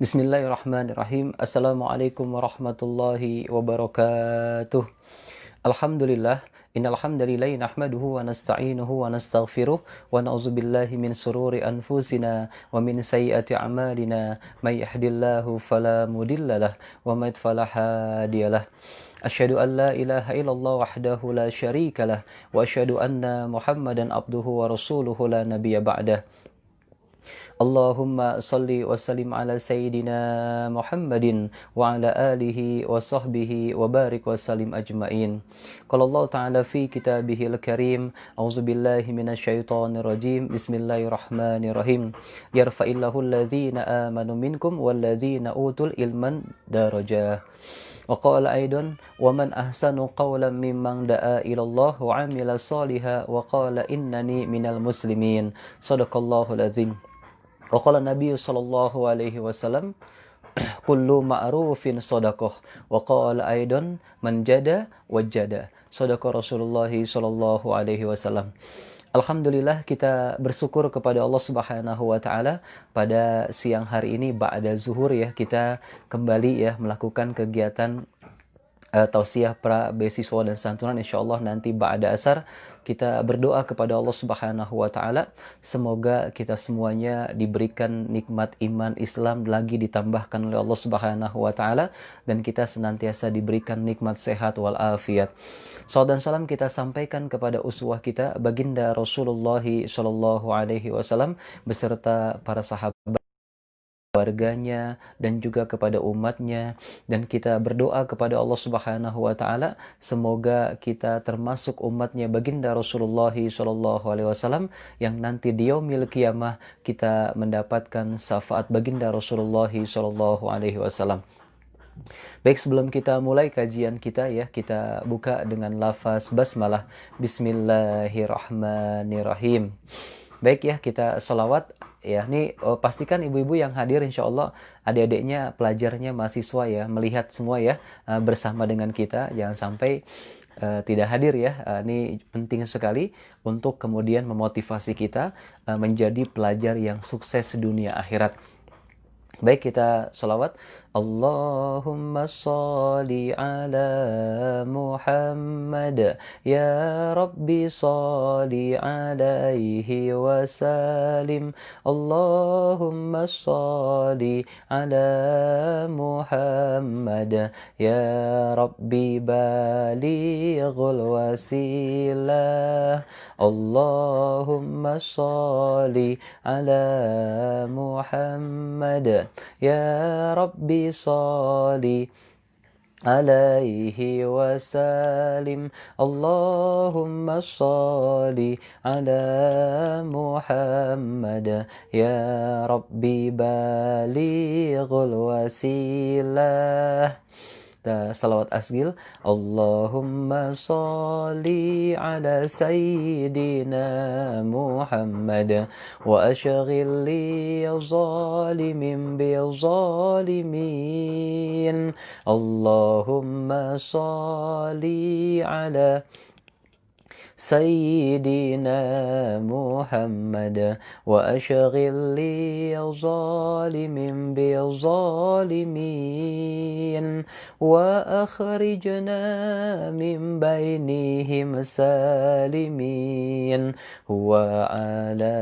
Bismillahirrahmanirrahim. Assalamualaikum warahmatullahi wabarakatuh. Alhamdulillah, innal hamdalillah nahmaduhu wa nasta'inuhu wa nastaghfiruh wa na'udzubillahi min sururi anfusina wa min sayyiati a'malina. May yahdihillahu fala mudhillalah wa may yudlil fala hadiyalah. Asyhadu an la ilaha illallah wahdahu la syarikalah wa asyhadu anna Muhammadan abduhu wa rasuluhu la nabiyya ba'dah. Allahumma salli wa sallim ala sayyidina Muhammadin wa ala alihi wa sahbihi wa barik wa sallim ajma'in. Qala Allah ta'ala fi kitabihil karim, a'udzu billahi minasyaitonir rajim. Bismillahirrahmanirrahim. Yarfa'illahu alladhina amanu minkum walladhina utul ilman darajah. Wa qala aidan wa man ahsanu qawlan mimman da'a ila Allah wa 'amila shalihan wa qala innani minal muslimin. Shadaqallahul azim. Wa qala Nabi sallallahu alaihi wasallam kullu ma'rufin shadaqah wa qala aidan man jada wajada. Shadaqa Rasulullah sallallahu alaihi wasallam. Alhamdulillah, kita bersyukur kepada Allah Subhanahu wa taala pada siang hari ini ba'da zuhur ya, kita kembali ya melakukan kegiatan tausiah pra beasiswa dan santunan. Insyaallah nanti ba'da asar kita berdoa kepada Allah Subhanahu wa taala semoga kita semuanya diberikan nikmat iman Islam lagi ditambahkan oleh Allah Subhanahu wa taala dan kita senantiasa diberikan nikmat sehat wal afiat. Salawat dan salam kita sampaikan kepada uswah kita baginda Rasulullah sallallahu alaihi wasallam beserta para sahabat, keluarganya dan juga kepada umatnya, dan kita berdoa kepada Allah Subhanahu wa taala semoga kita termasuk umatnya baginda Rasulullah sallallahu alaihi wasallam yang nanti di yaumil qiyamah kita mendapatkan syafaat baginda Rasulullah sallallahu alaihi wasallam. Baik, sebelum kita mulai kajian kita ya, kita buka dengan lafaz basmalah. Bismillahirrahmanirrahim. Baik ya, kita sholawat ya. Ini pastikan ibu-ibu yang hadir insya Allah adik-adiknya, pelajarnya, mahasiswa ya melihat semua ya bersama dengan kita. Jangan sampai tidak hadir ya. Ini penting sekali untuk kemudian memotivasi kita menjadi pelajar yang sukses dunia akhirat. Baik, kita sholawat. Allahumma sholli ala Muhammad ya Rabbi sholli alaihi wasallim. Allahumma sholli ala Muhammad ya Rabbi balighul wasilah. Allahumma sholli ala Muhammad ya Rabbi sholli alaihi wasallim. Allahumma sholli ala Muhammad ya Rabbi balighul wasilah. Salawat asgil. Allahumma sholli ala sayyidina Muhammad wa ashghil li zalimin bi zalimin. Allahumma sholli ala Sayyidina Muhammad wa ashghil li zalimin bi zalimin wa akhrijna min bainihim salimin wa ala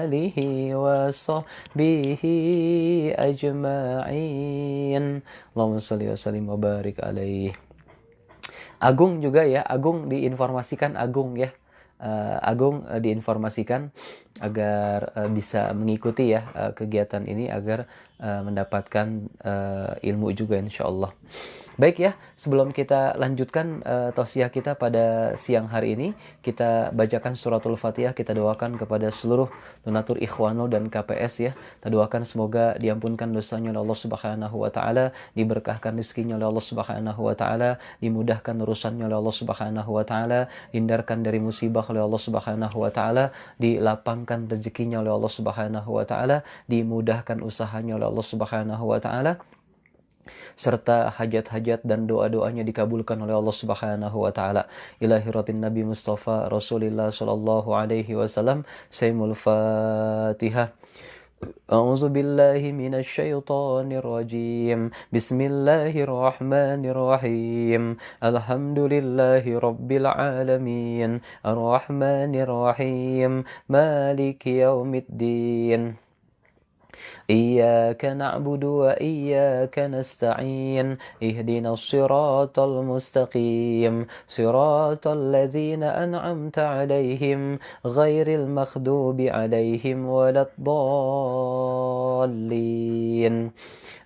alihi wa sahbihi ajma'in. Allahumma shalli wa sallim wa barik alaihi. Agung juga ya, Agung diinformasikan, Agung ya, Agung diinformasikan agar bisa mengikuti ya kegiatan ini agar mendapatkan ilmu juga insyaallah. Baik ya, sebelum kita lanjutkan tausiah kita pada siang hari ini, kita bacakan suratul Fatihah, kita doakan kepada seluruh donatur Ikhwanul dan KPS ya. Kita doakan semoga diampunkan dosanya oleh Allah Subhanahu wa taala, diberkahkan rezekinya oleh Allah Subhanahu wa taala, dimudahkan urusannya oleh Allah Subhanahu wa taala, dihindarkan dari musibah oleh Allah Subhanahu wa taala, dilapangkan rezekinya oleh Allah Subhanahu wa taala, dimudahkan usahanya oleh Allah Subhanahu wa taala, serta hajat-hajat dan doa-doanya dikabulkan oleh Allah Subhanahu wa taala. Ilahiratin Nabi Mustafa Rasulullah sallallahu alaihi wasallam. Sayyidul Fatihah. أعوذ بالله من الشيطان الرجيم بسم الله الرحمن الرحيم الحمد لله رب العالمين الرحمن الرحيم مالك يوم الدين إياك نعبد وإياك نستعين اهدنا الصراط المستقيم صراط الذين أنعمت عليهم غير المغضوب عليهم ولا الضالين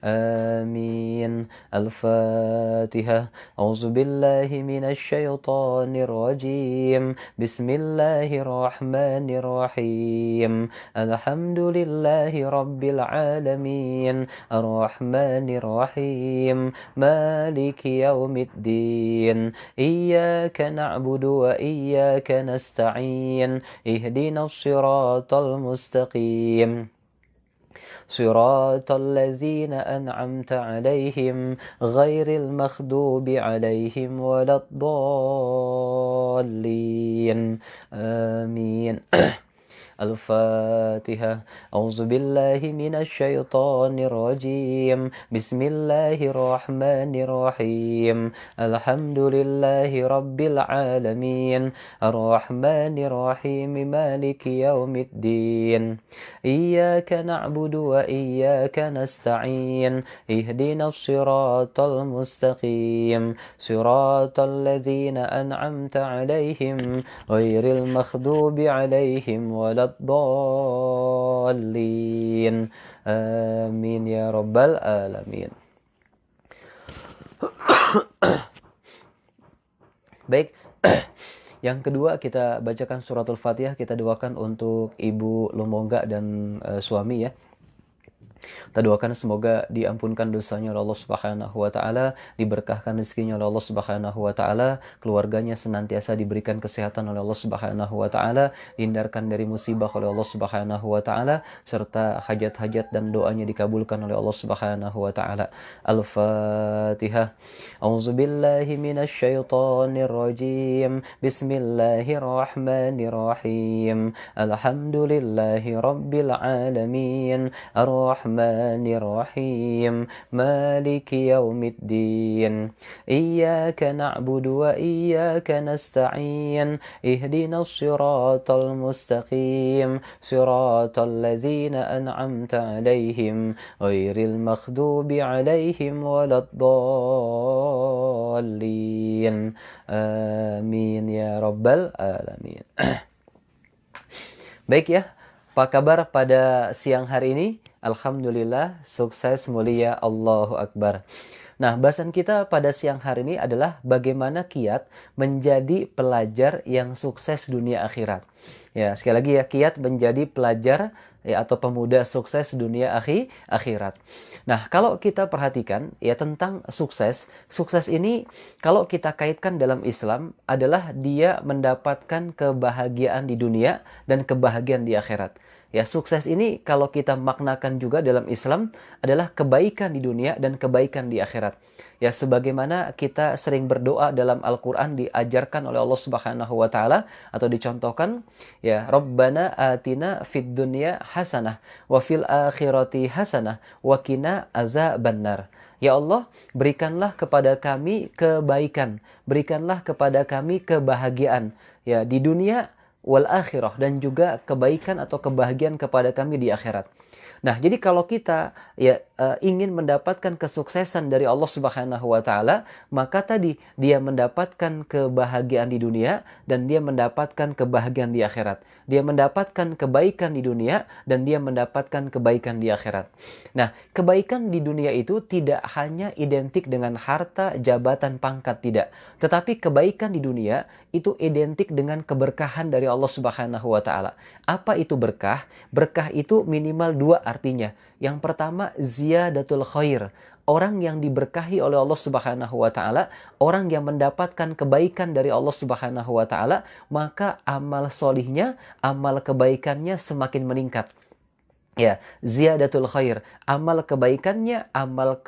آمين الفاتحة أعوذ بالله من الشيطان الرجيم بسم الله الرحمن الرحيم الحمد لله رب العالمين الرحمن الرحيم مالك يوم الدين إياك نعبد وإياك نستعين اهدنا الصراط المستقيم صراط الذين أنعمت عليهم غير المغضوب عليهم ولا الضالين آمين الفاتحة أعوذ بالله من الشيطان الرجيم بسم الله الرحمن الرحيم الحمد لله رب العالمين الرحمن الرحيم مالك يوم الدين إياك نعبد وإياك نستعين اهدنا الصراط المستقيم صراط الذين أنعمت عليهم غير المغضوب عليهم ولا الضالين آمين يا رب العالمين. Baik, yang kedua kita bacakan suratul Fatihah, kita doakan untuk Ibu Lumongga dan suami ya. Kita doakan semoga diampunkan dosanya oleh Allah Subhanahu wa taala, diberkahkan rezekinya oleh Allah Subhanahu wa taala, keluarganya senantiasa diberikan kesehatan oleh Allah Subhanahu wa taala, dihindarkan dari musibah oleh Allah Subhanahu wa taala, serta hajat-hajat dan doanya dikabulkan oleh Allah Subhanahu wa taala. Al-Fatihah. A'udzu billahi minasy syaithanir rajim. Bismillahirrahmanirrahim. Alhamdulillahi rabbil alamin. الرحمن الرحيم مالك يوم الدين إياك نعبد وإياك نستعين اهدنا الصراط المستقيم صراط الذين أنعمت عليهم غير المغضوب عليهم ولا الضالين آمين يا رب العالمين. Baik ya, apa kabar pada siang hari ini? Alhamdulillah, sukses, mulia, Allahu Akbar. Nah, bahasan kita pada siang hari ini adalah bagaimana kiat menjadi pelajar yang sukses dunia akhirat. Ya, sekali lagi ya, kiat menjadi pelajar ya, atau pemuda sukses dunia akhirat. Nah, kalau kita perhatikan ya tentang sukses, sukses ini kalau kita kaitkan dalam Islam adalah dia mendapatkan kebahagiaan di dunia dan kebahagiaan di akhirat. Ya, sukses ini kalau kita maknakan juga dalam Islam adalah kebaikan di dunia dan kebaikan di akhirat. Ya, sebagaimana kita sering berdoa dalam Al-Qur'an diajarkan oleh Allah Subhanahu wa taala atau dicontohkan, ya, Rabbana atina fid dunya hasanah wa fil akhirati hasanah wa qina azabannar. Ya Allah, berikanlah kepada kami kebaikan, berikanlah kepada kami kebahagiaan ya di dunia wal akhirah, dan juga kebaikan atau kebahagiaan kepada kami di akhirat. Nah, jadi kalau kita ya ingin mendapatkan kesuksesan dari Allah Subhanahu wa taala, maka tadi dia mendapatkan kebahagiaan di dunia dan dia mendapatkan kebahagiaan di akhirat. Dia mendapatkan kebaikan di dunia dan dia mendapatkan kebaikan di akhirat. Nah, kebaikan di dunia itu tidak hanya identik dengan harta, jabatan, pangkat, tidak. Tetapi kebaikan di dunia itu identik dengan keberkahan dari Allah Subhanahu wa taala. Apa itu berkah? Berkah itu minimal dua artinya. Yang pertama, ziyadatul khair. Orang yang diberkahi oleh Allah Subhanahu wa taala, orang yang mendapatkan kebaikan dari Allah Subhanahu wa taala, maka amal solihnya, amal kebaikannya semakin meningkat. Ya, ziyadatul khair. Amal kebaikannya, amal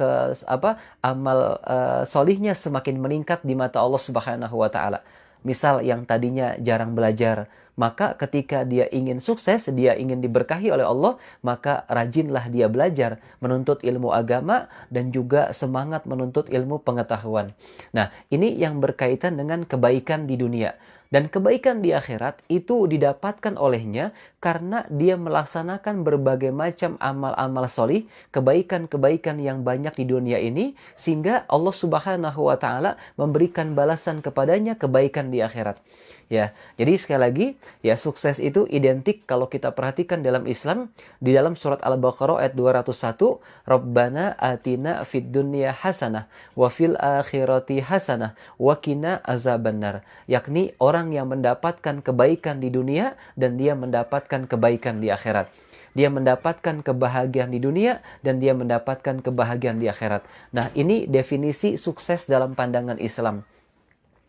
solihnya semakin meningkat di mata Allah Subhanahu wa taala. Misal yang tadinya jarang belajar, Maka ketika dia ingin sukses, dia ingin diberkahi oleh Allah, maka rajinlah dia belajar, menuntut ilmu agama, dan juga semangat menuntut ilmu pengetahuan. Nah, ini yang berkaitan dengan kebaikan di dunia. Dan kebaikan di akhirat itu didapatkan olehnya karena dia melaksanakan berbagai macam amal-amal solih, kebaikan-kebaikan yang banyak di dunia ini, sehingga Allah Subhanahu wa Ta'ala memberikan balasan kepadanya kebaikan di akhirat. Ya, jadi sekali lagi, ya sukses itu identik kalau kita perhatikan dalam Islam, di dalam surat Al-Baqarah ayat 201, Rabbana atina fid dunya hasanah wa fil akhirati hasanah wa qina azabannar. Yakni orang yang mendapatkan kebaikan di dunia dan dia mendapatkan kebaikan di akhirat. Dia mendapatkan kebahagiaan di dunia dan dia mendapatkan kebahagiaan di akhirat. Nah, ini definisi sukses dalam pandangan Islam.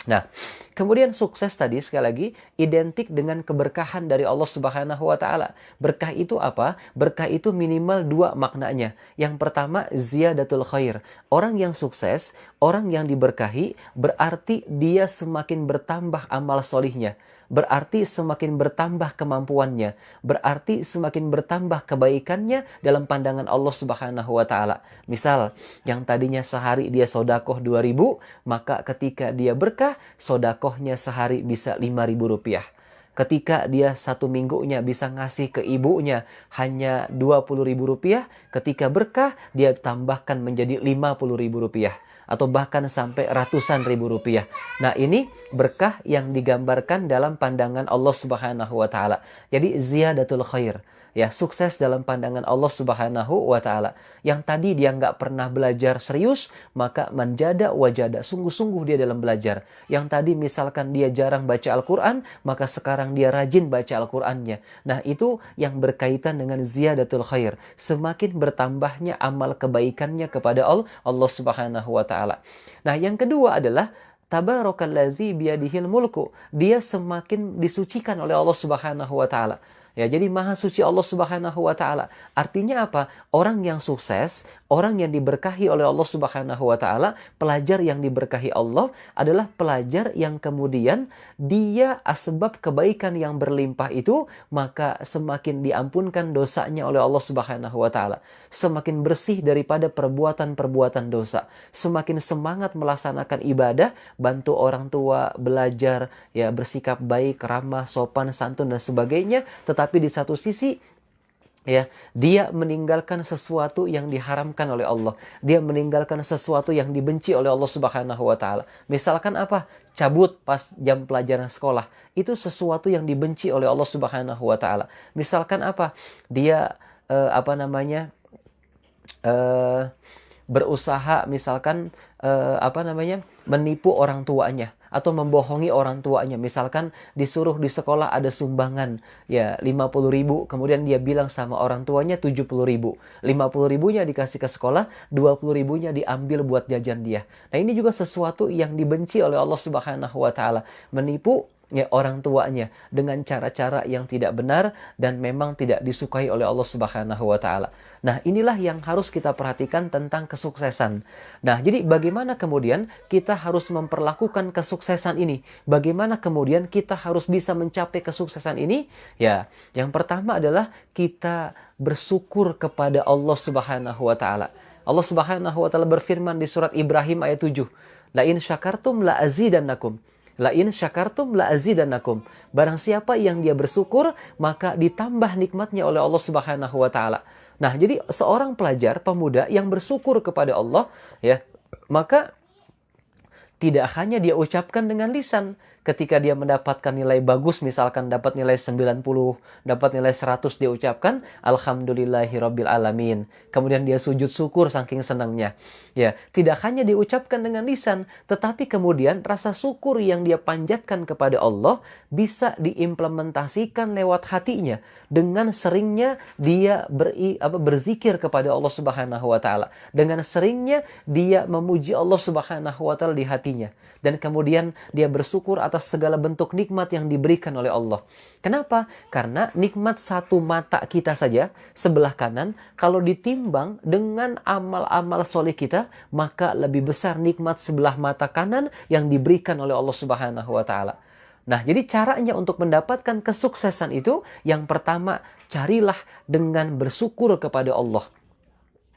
Nah, kemudian sukses tadi sekali lagi identik dengan keberkahan dari Allah Subhanahu wa Ta'ala. Berkah itu apa? Berkah itu minimal dua maknanya. Yang pertama, ziyadatul khair. Orang yang sukses, orang yang diberkahi, berarti dia semakin bertambah amal solihnya. Berarti semakin bertambah kemampuannya. Berarti semakin bertambah kebaikannya dalam pandangan Allah Subhanahu wa Ta'ala. Misal, yang tadinya sehari dia sodakoh 2.000, maka ketika dia berkah, sodakohnya sehari bisa 5.000 rupiah. Ketika dia satu minggunya bisa ngasih ke ibunya hanya 20.000 rupiah, ketika berkah dia tambahkan menjadi 50.000 rupiah. Atau bahkan sampai ratusan ribu rupiah. Nah, ini berkah yang digambarkan dalam pandangan Allah Subhanahu wa Ta'ala. Jadi ziyadatul khair. Ya, sukses dalam pandangan Allah Subhanahu wa Ta'ala. Yang tadi dia nggak pernah belajar serius, maka manjada wajada, sungguh-sungguh dia dalam belajar. Yang tadi misalkan dia jarang baca Al-Quran, maka sekarang dia rajin baca Al-Qurannya. Nah, itu yang berkaitan dengan ziyadatul khair. Semakin bertambahnya amal kebaikannya kepada Allah Subhanahu wa Ta'ala. Nah, yang kedua adalah tabarakallazi biyadihil mulku. Dia semakin disucikan oleh Allah Subhanahu wa Ta'ala. Ya, jadi maha suci Allah Subhanahu wa Ta'ala. Artinya apa? Orang yang sukses, orang yang diberkahi oleh Allah Subhanahu wa Ta'ala, pelajar yang diberkahi Allah adalah pelajar yang kemudian dia asbab kebaikan yang berlimpah itu, maka semakin diampunkan dosanya oleh Allah Subhanahu wa Ta'ala. Semakin bersih daripada perbuatan-perbuatan dosa. Semakin semangat melaksanakan ibadah, bantu orang tua, belajar, ya bersikap baik, ramah, sopan, santun dan sebagainya. Tetapi di satu sisi, ya, dia meninggalkan sesuatu yang diharamkan oleh Allah. Dia meninggalkan sesuatu yang dibenci oleh Allah Subhanahu wa Ta'ala. Misalkan apa? Cabut pas jam pelajaran sekolah. Itu sesuatu yang dibenci oleh Allah Subhanahu wa Ta'ala. Misalkan apa? Dia berusaha misalkan menipu orang tuanya atau membohongi orang tuanya. Misalkan disuruh di sekolah ada sumbangan ya 50.000, kemudian dia bilang sama orang tuanya 70.000. 50.000-nya dikasih ke sekolah, 20.000-nya diambil buat jajan dia. Nah, ini juga sesuatu yang dibenci oleh Allah Subhanahu wa Ta'ala. Menipu ya orang tuanya dengan cara-cara yang tidak benar dan memang tidak disukai oleh Allah Subhanahu wa Ta'ala. Nah, inilah yang harus kita perhatikan tentang kesuksesan. Nah, jadi bagaimana kemudian kita harus memperlakukan kesuksesan ini? Bagaimana kemudian kita harus bisa mencapai kesuksesan ini? Ya, yang pertama adalah kita bersyukur kepada Allah Subhanahu wa Ta'ala. Allah Subhanahu wa Ta'ala berfirman di surat Ibrahim ayat 7. La in syakartum la azidannakum. La in syakartum la azidannakum. Barang siapa yang dia bersyukur, maka ditambah nikmatnya oleh Allah Subhanahu wa Ta'ala. Nah, jadi seorang pelajar pemuda yang bersyukur kepada Allah, ya, maka tidak hanya dia ucapkan dengan lisan. Ketika dia mendapatkan nilai bagus, misalkan dapat nilai 90, dapat nilai 100, dia ucapkan Alhamdulillahirabbil alamin. Kemudian dia sujud syukur saking senangnya. Ya, tidak hanya diucapkan dengan lisan, tetapi kemudian rasa syukur yang dia panjatkan kepada Allah bisa diimplementasikan lewat hatinya dengan seringnya dia berzikir kepada Allah Subhanahu wa Ta'ala. Dengan seringnya dia memuji Allah Subhanahu wa Ta'ala di hatinya. Dan kemudian dia bersyukur atas segala bentuk nikmat yang diberikan oleh Allah. Kenapa? Karena nikmat satu mata kita saja, sebelah kanan, kalau ditimbang dengan amal-amal soleh kita, maka lebih besar nikmat sebelah mata kanan yang diberikan oleh Allah Subhanahu wa Ta'ala. Nah, jadi caranya untuk mendapatkan kesuksesan itu, yang pertama, carilah dengan bersyukur kepada Allah.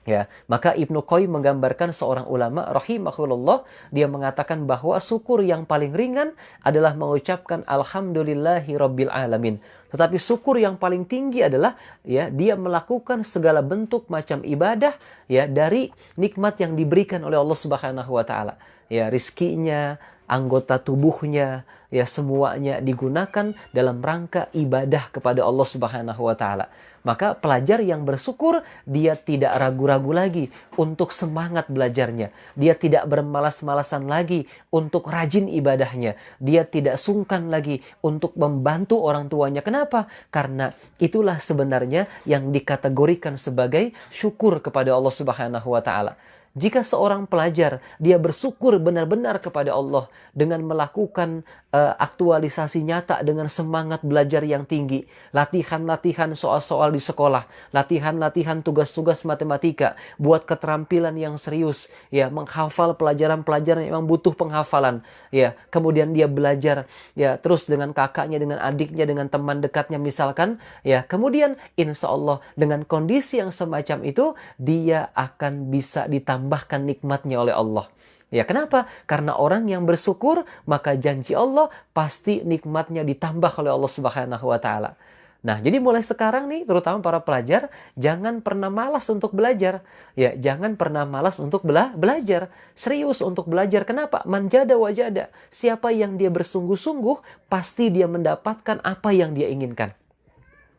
Ya, maka Ibnu Qayyim menggambarkan seorang ulama rahimahullah, dia mengatakan bahwa syukur yang paling ringan adalah mengucapkan alhamdulillahi rabbil alamin. Tetapi syukur yang paling tinggi adalah ya dia melakukan segala bentuk macam ibadah ya dari nikmat yang diberikan oleh Allah Subhanahu wa taala. Ya, rizkinya, anggota tubuhnya, ya semuanya digunakan dalam rangka ibadah kepada Allah Subhanahu wa taala. Maka pelajar yang bersyukur, dia tidak ragu-ragu lagi untuk semangat belajarnya. Dia tidak bermalas-malasan lagi untuk rajin ibadahnya. Dia tidak sungkan lagi untuk membantu orang tuanya. Kenapa? Karena itulah sebenarnya yang dikategorikan sebagai syukur kepada Allah Subhanahu wa taala. Jika seorang pelajar, dia bersyukur benar-benar kepada Allah dengan melakukan aktualisasi nyata dengan semangat belajar yang tinggi, latihan-latihan soal-soal di sekolah, latihan-latihan tugas-tugas matematika, buat keterampilan yang serius, ya menghafal pelajaran-pelajaran yang memang butuh penghafalan, ya kemudian dia belajar, ya terus dengan kakaknya, dengan adiknya, dengan teman dekatnya misalkan, ya kemudian insya Allah dengan kondisi yang semacam itu dia akan bisa ditambahkan nikmatnya oleh Allah. Ya kenapa? Karena orang yang bersyukur, maka janji Allah pasti nikmatnya ditambah oleh Allah Subhanahu wa taala. Nah, jadi mulai sekarang nih, terutama para pelajar, jangan pernah malas untuk belajar. Ya, jangan pernah malas untuk belajar. Serius untuk belajar. Kenapa? Manjada wajada. Siapa yang dia bersungguh-sungguh, pasti dia mendapatkan apa yang dia inginkan.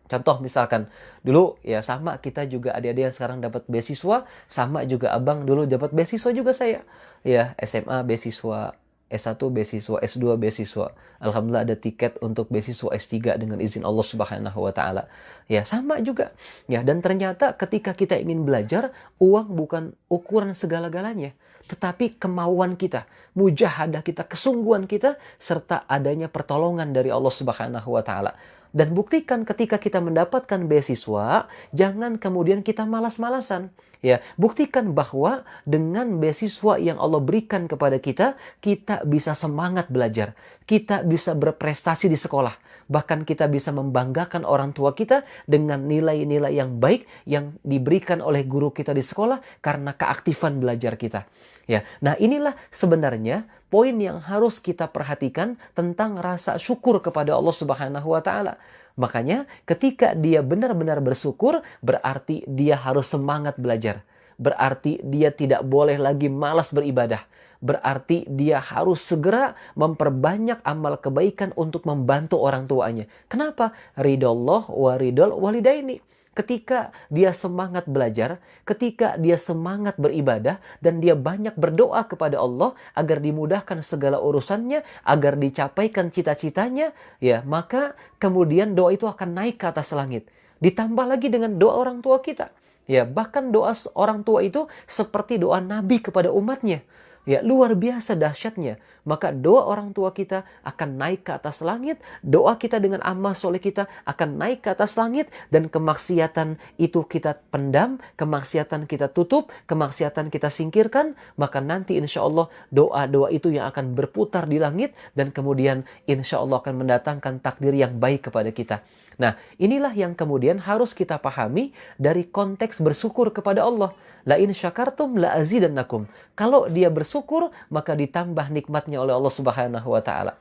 Contoh misalkan, dulu ya sama kita juga adik-adik yang sekarang dapat beasiswa, sama juga abang dulu dapat beasiswa juga saya. Ya, SMA beasiswa, S1 beasiswa, S2 beasiswa. Alhamdulillah ada tiket untuk beasiswa S3 dengan izin Allah Subhanahu wa taala. Ya, sama juga. Ya, dan ternyata ketika kita ingin belajar, uang bukan ukuran segala-galanya, tetapi kemauan kita, mujahadah kita, kesungguhan kita, serta adanya pertolongan dari Allah Subhanahu wa taala. Dan buktikan ketika kita mendapatkan beasiswa, jangan kemudian kita malas-malasan. Ya, buktikan bahwa dengan beasiswa yang Allah berikan kepada kita, kita bisa semangat belajar. Kita bisa berprestasi di sekolah. Bahkan kita bisa membanggakan orang tua kita dengan nilai-nilai yang baik yang diberikan oleh guru kita di sekolah karena keaktifan belajar kita. Ya, nah inilah sebenarnya poin yang harus kita perhatikan tentang rasa syukur kepada Allah Subhanahu wa taala. Makanya ketika dia benar-benar bersyukur, berarti dia harus semangat belajar. Berarti dia tidak boleh lagi malas beribadah. Berarti dia harus segera memperbanyak amal kebaikan untuk membantu orang tuanya. Kenapa? Ridallah wa ridal walidaini. Ketika dia semangat belajar, ketika dia semangat beribadah, dan dia banyak berdoa kepada Allah agar dimudahkan segala urusannya, agar dicapaikan cita-citanya, ya maka kemudian doa itu akan naik ke atas langit. Ditambah lagi dengan doa orang tua kita. Ya, bahkan doa orang tua itu seperti doa Nabi kepada umatnya. Ya, luar biasa dahsyatnya. Maka doa orang tua kita akan naik ke atas langit. Doa kita dengan amal soleh kita akan naik ke atas langit. Dan kemaksiatan itu kita pendam. Kemaksiatan kita tutup. Kemaksiatan kita singkirkan. Maka nanti insya Allah doa-doa itu yang akan berputar di langit. Dan kemudian insya Allah akan mendatangkan takdir yang baik kepada kita. Nah, inilah yang kemudian harus kita pahami dari konteks bersyukur kepada Allah. La in syakartum la azidannakum. Kalau dia bersyukur, maka ditambah nikmatnya oleh Allah Subhanahu wa taala.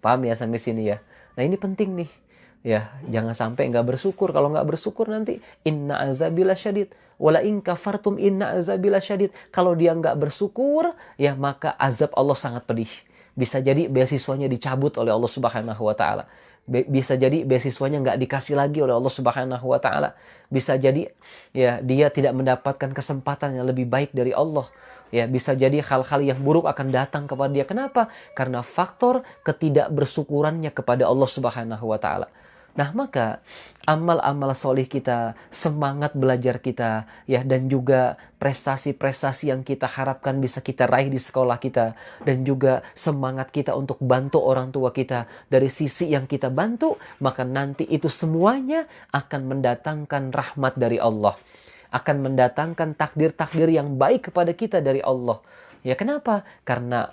Paham ya sampai sini ya? Nah, ini penting nih. Ya, jangan sampai nggak bersyukur. Kalau nggak bersyukur nanti inna azabila syadid. Wala in kafartum inna azabila syadid. Kalau dia nggak bersyukur, ya maka azab Allah sangat pedih. Bisa jadi beasiswanya dicabut oleh Allah Subhanahu wa taala. Bisa jadi beasiswanya nggak dikasih lagi oleh Allah Subhanahu wa taala. Bisa jadi ya dia tidak mendapatkan kesempatan yang lebih baik dari Allah. Ya, bisa jadi hal-hal yang buruk akan datang kepada dia. Kenapa? Karena faktor ketidakbersyukurannya kepada Allah Subhanahu wa taala. Nah, maka amal-amal solih kita, semangat belajar kita, ya, dan juga prestasi-prestasi yang kita harapkan bisa kita raih di sekolah kita, dan juga semangat kita untuk bantu orang tua kita dari sisi yang kita bantu, maka nanti itu semuanya akan mendatangkan rahmat dari Allah, akan mendatangkan takdir-takdir yang baik kepada kita dari Allah. Ya kenapa? Karena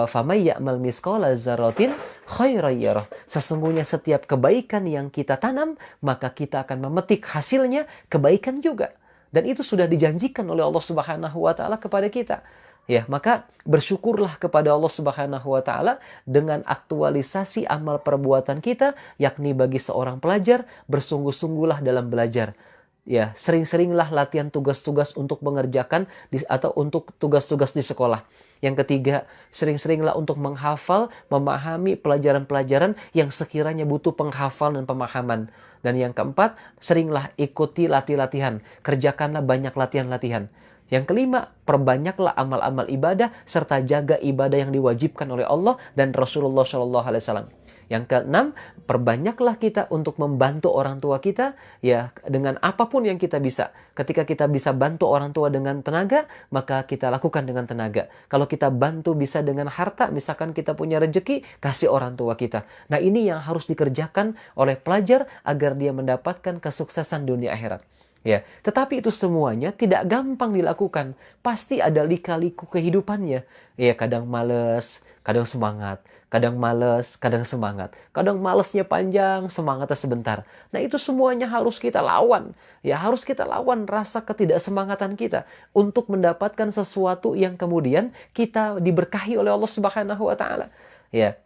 famay ya'mal misqala dzarratin khairan yarah. Sesungguhnya setiap kebaikan yang kita tanam, maka kita akan memetik hasilnya kebaikan juga. Dan itu sudah dijanjikan oleh Allah Subhanahu wa taala kepada kita. Ya, maka bersyukurlah kepada Allah Subhanahu wa taala dengan aktualisasi amal perbuatan kita, yakni bagi seorang pelajar bersungguh-sungguhlah dalam belajar. Ya, sering-seringlah latihan tugas-tugas untuk mengerjakan atau untuk tugas-tugas di sekolah. Yang ketiga, sering-seringlah untuk menghafal, memahami pelajaran-pelajaran yang sekiranya butuh penghafal dan pemahaman. Dan yang keempat, seringlah ikuti latihan. Kerjakanlah banyak latihan-latihan. Yang kelima, perbanyaklah amal-amal ibadah serta jaga ibadah yang diwajibkan oleh Allah dan Rasulullah SAW. Yang keenam, perbanyaklah kita untuk membantu orang tua kita ya dengan apapun yang kita bisa. Ketika kita bisa bantu orang tua dengan tenaga, maka kita lakukan dengan tenaga. Kalau kita bantu bisa dengan harta, misalkan kita punya rezeki, kasih orang tua kita. Nah, ini yang harus dikerjakan oleh pelajar agar dia mendapatkan kesuksesan dunia akhirat. Ya, tetapi itu semuanya tidak gampang dilakukan. Pasti ada lika-liku kehidupannya. Ya, kadang males, kadang semangat. Kadang males, kadang semangat. Kadang malesnya panjang, semangatnya sebentar. Nah, itu semuanya harus kita lawan. Ya, harus kita lawan rasa ketidaksemangatan kita untuk mendapatkan sesuatu yang kemudian kita diberkahi oleh Allah Subhanahu wa taala. Ya.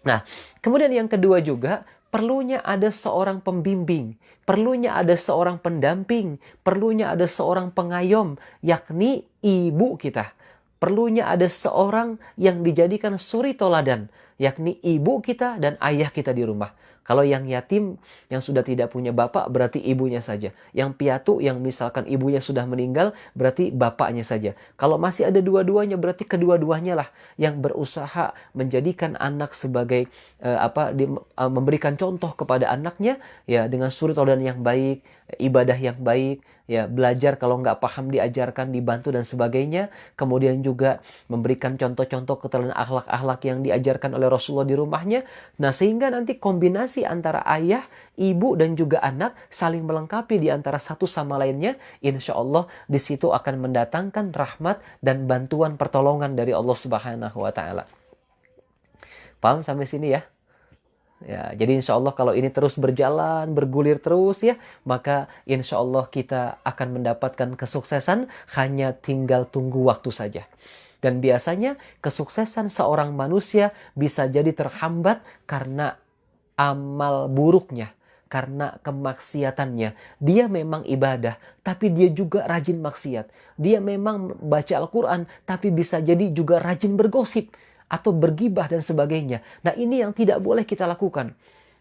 Nah, kemudian yang kedua juga, perlunya ada seorang pembimbing, perlunya ada seorang pendamping, perlunya ada seorang pengayom, yakni ibu kita. Perlunya ada seorang yang dijadikan suri toladan, yakni ibu kita dan ayah kita di rumah. Kalau yang yatim, yang sudah tidak punya bapak, berarti ibunya saja. Yang piatu, yang misalkan ibunya sudah meninggal, berarti bapaknya saja. Kalau masih ada dua-duanya, berarti kedua-duanya lah yang berusaha menjadikan anak sebagai memberikan contoh kepada anaknya, ya dengan suri teladan yang baik, ibadah yang baik, ya belajar kalau nggak paham diajarkan, dibantu dan sebagainya. Kemudian juga memberikan contoh-contoh keterangan akhlak-akhlak yang diajarkan oleh Rasulullah di rumahnya. Nah, sehingga nanti kombinasi antara ayah, ibu dan juga anak saling melengkapi di antara satu sama lainnya. Insya Allah di situ akan mendatangkan rahmat dan bantuan pertolongan dari Allah Subhanahu wa taala. Paham sampai sini ya? Ya, jadi insya Allah kalau ini terus berjalan, bergulir terus ya, maka insya Allah kita akan mendapatkan kesuksesan, hanya tinggal tunggu waktu saja. Dan biasanya kesuksesan seorang manusia bisa jadi terhambat karena amal buruknya, karena kemaksiatannya. Dia memang ibadah, tapi dia juga rajin maksiat. Dia memang baca Al-Quran, tapi bisa jadi juga rajin bergosip atau bergibah dan sebagainya. Nah, ini yang tidak boleh kita lakukan.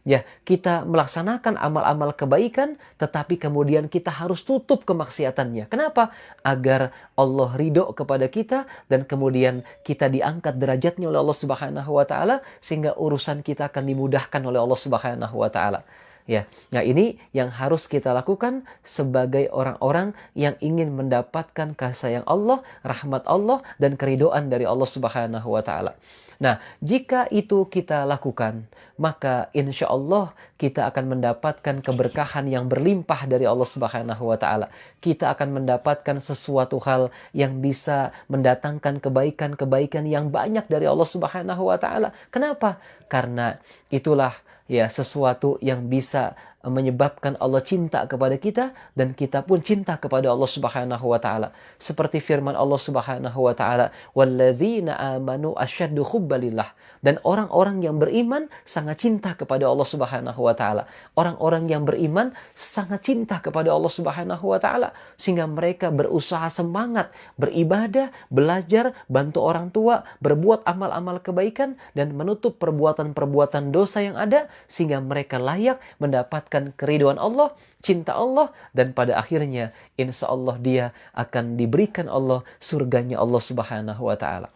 Ya, kita melaksanakan amal-amal kebaikan, tetapi kemudian kita harus tutup kemaksiatannya. Kenapa? Agar Allah ridho kepada kita dan kemudian kita diangkat derajatnya oleh Allah Subhanahu wa taala sehingga urusan kita akan dimudahkan oleh Allah Subhanahu wa taala. Ya, nah ini yang harus kita lakukan sebagai orang-orang yang ingin mendapatkan kasih sayang Allah, rahmat Allah, dan keridhaan dari Allah Subhanahu wa taala. Nah, jika itu kita lakukan, maka insya Allah kita akan mendapatkan keberkahan yang berlimpah dari Allah Subhanahu wa taala. Kita akan mendapatkan sesuatu hal yang bisa mendatangkan kebaikan-kebaikan yang banyak dari Allah Subhanahu wa taala. Kenapa? Karena itulah ya sesuatu yang bisa menyebabkan Allah cinta kepada kita dan kita pun cinta kepada Allah Subhanahu wa taala. Seperti firman Allah Subhanahu wa taala, "Wallazina amanu asyaddu hubbalillah." Dan orang-orang yang beriman sangat cinta kepada Allah Subhanahu wa taala. Orang-orang yang beriman sangat cinta kepada Allah Subhanahu wa taala sehingga mereka berusaha semangat beribadah, belajar, bantu orang tua, berbuat amal-amal kebaikan dan menutup perbuatan-perbuatan dosa yang ada sehingga mereka layak mendapatkan keridhaan Allah, cinta Allah, dan pada akhirnya insya Allah dia akan diberikan Allah surganya Allah Subhanahu wa taala.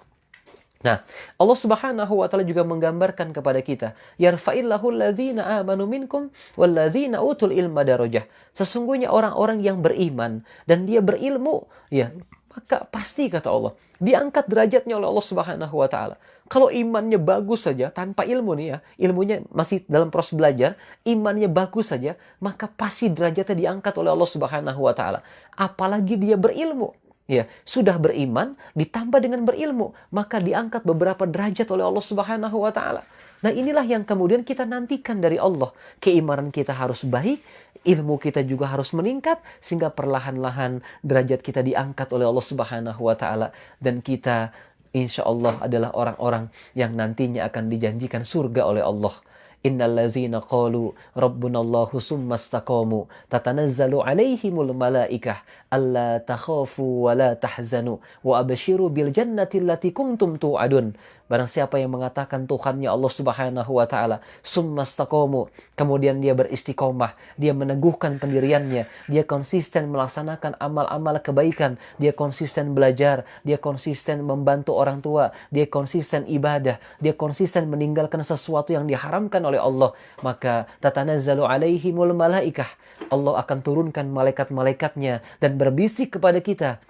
Nah, Allah Subhanahu wa taala juga menggambarkan kepada kita, yarfa'illahu allazina amanu minkum wallazina utul ilma darajah. Sesungguhnya orang-orang yang beriman dan dia berilmu, ya, maka pasti kata Allah, diangkat derajatnya oleh Allah Subhanahu wa taala. Kalau imannya bagus saja, tanpa ilmu nih ya, ilmunya masih dalam proses belajar, imannya bagus saja, maka pasti derajatnya diangkat oleh Allah Subhanahu wa taala. Apalagi dia berilmu. Ya, sudah beriman ditambah dengan berilmu, maka diangkat beberapa derajat oleh Allah Subhanahu wa taala. Nah, inilah yang kemudian kita nantikan dari Allah. Keimanan kita harus baik, ilmu kita juga harus meningkat sehingga perlahan-lahan derajat kita diangkat oleh Allah Subhanahu wa taala dan kita insya Allah adalah orang-orang yang nantinya akan dijanjikan surga oleh Allah. Innal ladzina qalu rabbunallahu summastaqamu tatanazzalu alaihimul malaikah alla takhafu wa la tahzanu wa abshiru bil jannati allati kuntum tu'adun. Barang siapa yang mengatakan Tuhannya Allah Subhanahu wa taala summastaqamu, kemudian dia beristiqomah, dia meneguhkan pendiriannya, dia konsisten melaksanakan amal-amal kebaikan, dia konsisten belajar, dia konsisten membantu orang tua, dia konsisten ibadah, dia konsisten meninggalkan sesuatu yang diharamkan oleh Allah, maka tatanazzalu alaihimul malaikah, Allah akan turunkan malaikat-malaikatnya dan berbisik kepada kita.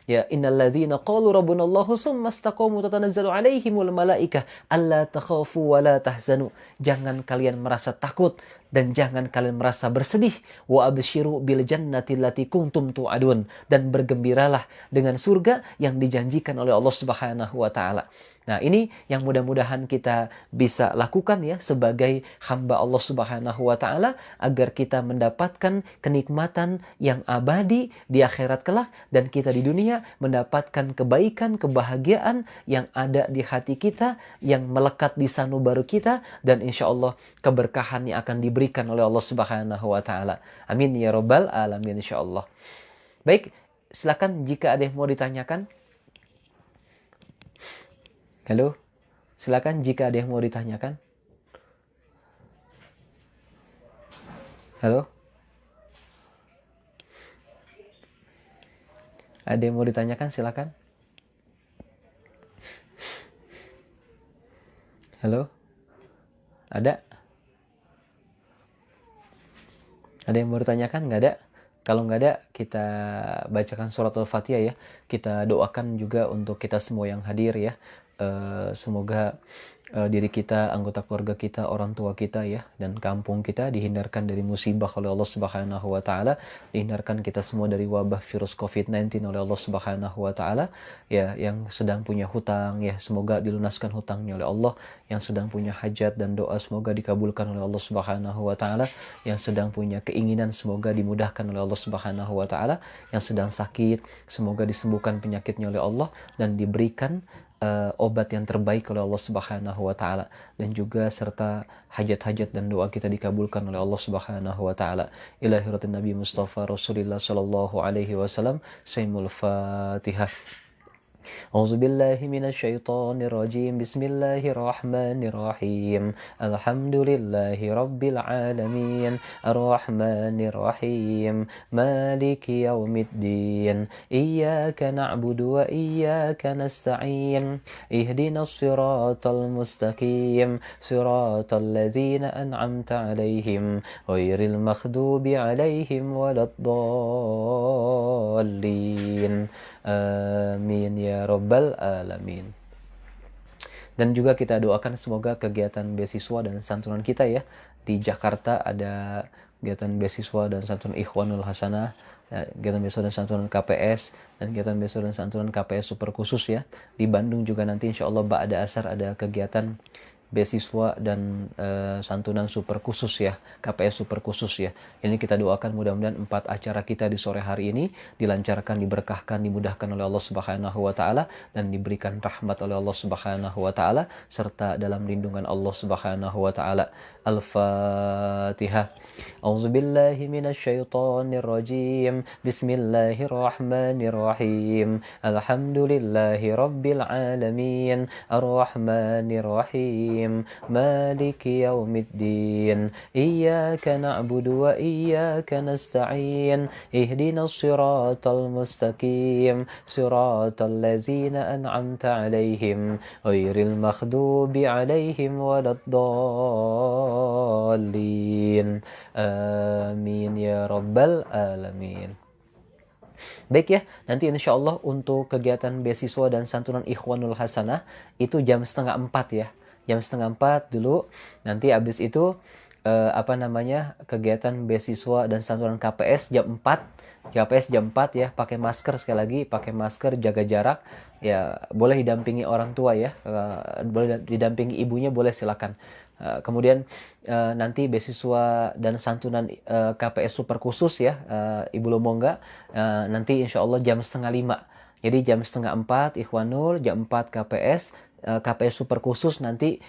Ya, innalladzina qalu rabbunallahu summastaqamu tatanazzalu alaihimul malaikah alla takhafu wa la tahzanu. Jangan kalian merasa takut dan jangan kalian merasa bersedih. Wa absyiru bil jannati allati kuntum tu'adun, dan bergembiralah dengan surga yang dijanjikan oleh Allah Subhanahu wa taala. Nah, ini yang mudah-mudahan kita bisa lakukan ya sebagai hamba Allah Subhanahu wa taala agar kita mendapatkan kenikmatan yang abadi di akhirat kelak dan kita di dunia mendapatkan kebaikan, kebahagiaan yang ada di hati kita, yang melekat di sanubari kita, dan insya Allah keberkahan yang akan diberikan oleh Allah Subhanahu wa taala. Amin ya rabbal alamin insya Allah. Baik, silakan jika ada yang mau ditanyakan. Halo, silakan jika ada yang mau ditanyakan. Halo, ada yang mau ditanyakan silakan. Halo, ada? Ada yang mau ditanyakan? Nggak ada? Kalau nggak ada, kita bacakan surat Al-Fatihah ya. Kita doakan juga untuk kita semua yang hadir ya. Semoga diri kita, anggota keluarga kita, orang tua kita ya, dan kampung kita dihindarkan dari musibah oleh Allah Subhanahu wa taala, dihindarkan kita semua dari wabah virus COVID-19 oleh Allah Subhanahu wa taala. Ya, yang sedang punya hutang ya, semoga dilunaskan hutangnya oleh Allah. Yang sedang punya hajat dan doa semoga dikabulkan oleh Allah Subhanahu wa taala. Yang sedang punya keinginan semoga dimudahkan oleh Allah Subhanahu wa taala. Yang sedang sakit semoga disembuhkan penyakitnya oleh Allah dan diberikan obat yang terbaik oleh Allah Subhanahu wa taala, dan juga serta hajat-hajat dan doa kita dikabulkan oleh Allah Subhanahu wa taala. Ila hadratin Nabi Mustafa Rasulullah sallallahu alaihi wasallam. Sayyidul Fatihah. أعوذ بالله من الشيطان الرجيم بسم الله الرحمن الرحيم الحمد لله رب العالمين الرحمن الرحيم مالك يوم الدين إياك نعبد وإياك نستعين اهدنا الصراط المستقيم صراط الذين أنعمت عليهم غير المغضوب عليهم ولا الضالين Amin ya rabbal alamin. Dan juga kita doakan semoga kegiatan beasiswa dan santunan kita ya. Di Jakarta ada kegiatan beasiswa dan santunan Ikhwanul Hasanah, kegiatan beasiswa dan santunan KPS, dan kegiatan beasiswa dan santunan KPS super khusus ya. Di Bandung juga nanti insya Allah ba'da asar ada kegiatan beasiswa dan santunan super khusus ya, KPS super khusus ya. Ini kita doakan mudah-mudahan 4 acara kita di sore hari ini dilancarkan, diberkahkan, dimudahkan oleh Allah Subhanahu wa taala dan diberikan rahmat oleh Allah Subhanahu wa taala serta dalam lindungan Allah Subhanahu wa taala. Al-Fatihah. A'udzubillahi minasyaitonir rajim. Bismillahirrahmanirrahim. Alhamdulillahi rabbil alamin. Arrahmanir rahim. Maliki yaumiddin. Iyyaka na'budu wa iyyaka nasta'in. Ihdinas siratal mustaqim. Siratal ladzina an'amta 'alaihim ghairil maghdubi 'alaihim waladdallin. Amin ya rabbal alamin. Baik ya, nanti insya Allah untuk kegiatan beasiswa dan santunan Ikhwanul Hasanah itu jam 3:30 ya. Jam 3:30 dulu, nanti habis itu apa namanya, kegiatan beasiswa dan santunan KPS jam 4. KPS jam 4 ya, pakai masker, sekali lagi pakai masker, jaga jarak ya, boleh didampingi orang tua ya, boleh didampingi ibunya, boleh, silakan. Kemudian nanti beasiswa dan santunan KPS super khusus ya, Ibu Lumongga, nanti insya Allah jam setengah 5. Jadi jam setengah 4 Ikhwanul, jam 4 KPS, KPS super khusus nanti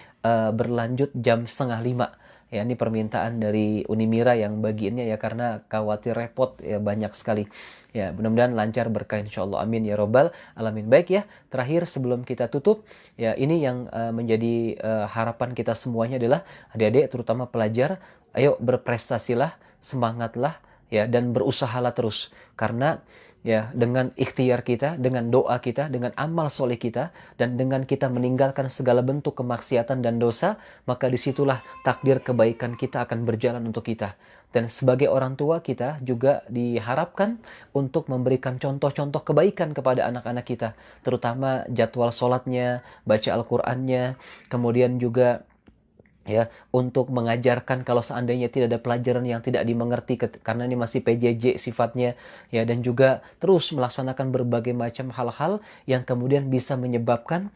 berlanjut jam setengah 5. Ya, ini permintaan dari Unimira yang bagiannya ya, karena khawatir repot ya, banyak sekali. Ya, mudah-mudahan lancar berkah insyaallah. Amin ya robbal alamin. Baik ya, terakhir sebelum kita tutup, ya ini yang menjadi harapan kita semuanya adalah adik-adik terutama pelajar, ayo berprestasilah, semangatlah ya, dan berusahalah terus. Karena ya, dengan ikhtiar kita, dengan doa kita, dengan amal soleh kita, dan dengan kita meninggalkan segala bentuk kemaksiatan dan dosa, maka disitulah takdir kebaikan kita akan berjalan untuk kita. Dan sebagai orang tua kita juga diharapkan untuk memberikan contoh-contoh kebaikan kepada anak-anak kita, terutama jadwal sholatnya, baca Al-Qur'annya, kemudian juga ya, untuk mengajarkan kalau seandainya tidak ada pelajaran yang tidak dimengerti karena ini masih PJJ sifatnya ya, dan juga terus melaksanakan berbagai macam hal-hal yang kemudian bisa menyebabkan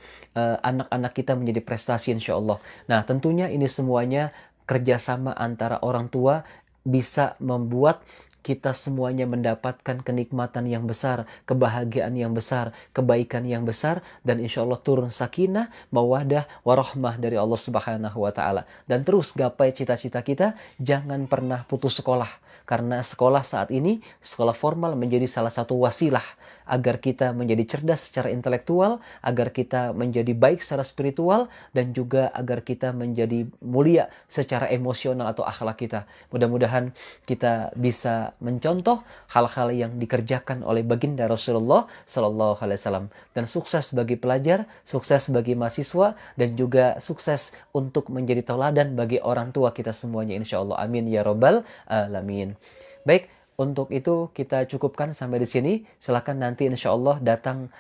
anak-anak kita menjadi prestasi insya Allah. Nah, tentunya ini semuanya kerjasama antara orang tua bisa membuat kita semuanya mendapatkan kenikmatan yang besar, kebahagiaan yang besar, kebaikan yang besar, dan insya Allah turun sakinah, mawadah, warahmah dari Allah Subhanahu wa Ta'ala. Dan terus gapai cita-cita kita, jangan pernah putus sekolah, karena sekolah saat ini, sekolah formal menjadi salah satu wasilah agar kita menjadi cerdas secara intelektual, agar kita menjadi baik secara spiritual, dan juga agar kita menjadi mulia secara emosional atau akhlak kita. Mudah-mudahan kita bisa mencontoh hal-hal yang dikerjakan oleh baginda Rasulullah Sallallahu Alaihi Wasallam, dan sukses bagi pelajar, sukses bagi mahasiswa, dan juga sukses untuk menjadi tauladan bagi orang tua kita semuanya insya Allah. Amin ya robbal alamin. Baik, untuk itu kita cukupkan sampai di sini. Silakan nanti insya Allah datang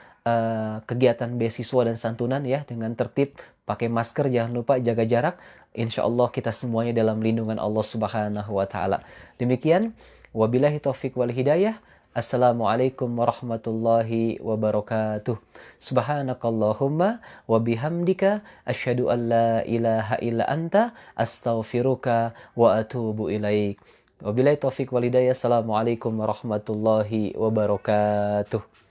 kegiatan beasiswa dan santunan ya, dengan tertib, pakai masker, jangan lupa jaga jarak. Insya Allah kita semuanya dalam lindungan Allah Subhanahu wa Ta'ala. Demikian, wabillahi taufik wal hidayah. Assalamualaikum warahmatullahi wabarakatuh. Subhanakallahumma wa bihamdika asyhadu an la ilaha illa anta astaghfiruka wa atubu ilaik. Wabillahi taufik wal hidayah. Assalamualaikum warahmatullahi wabarakatuh.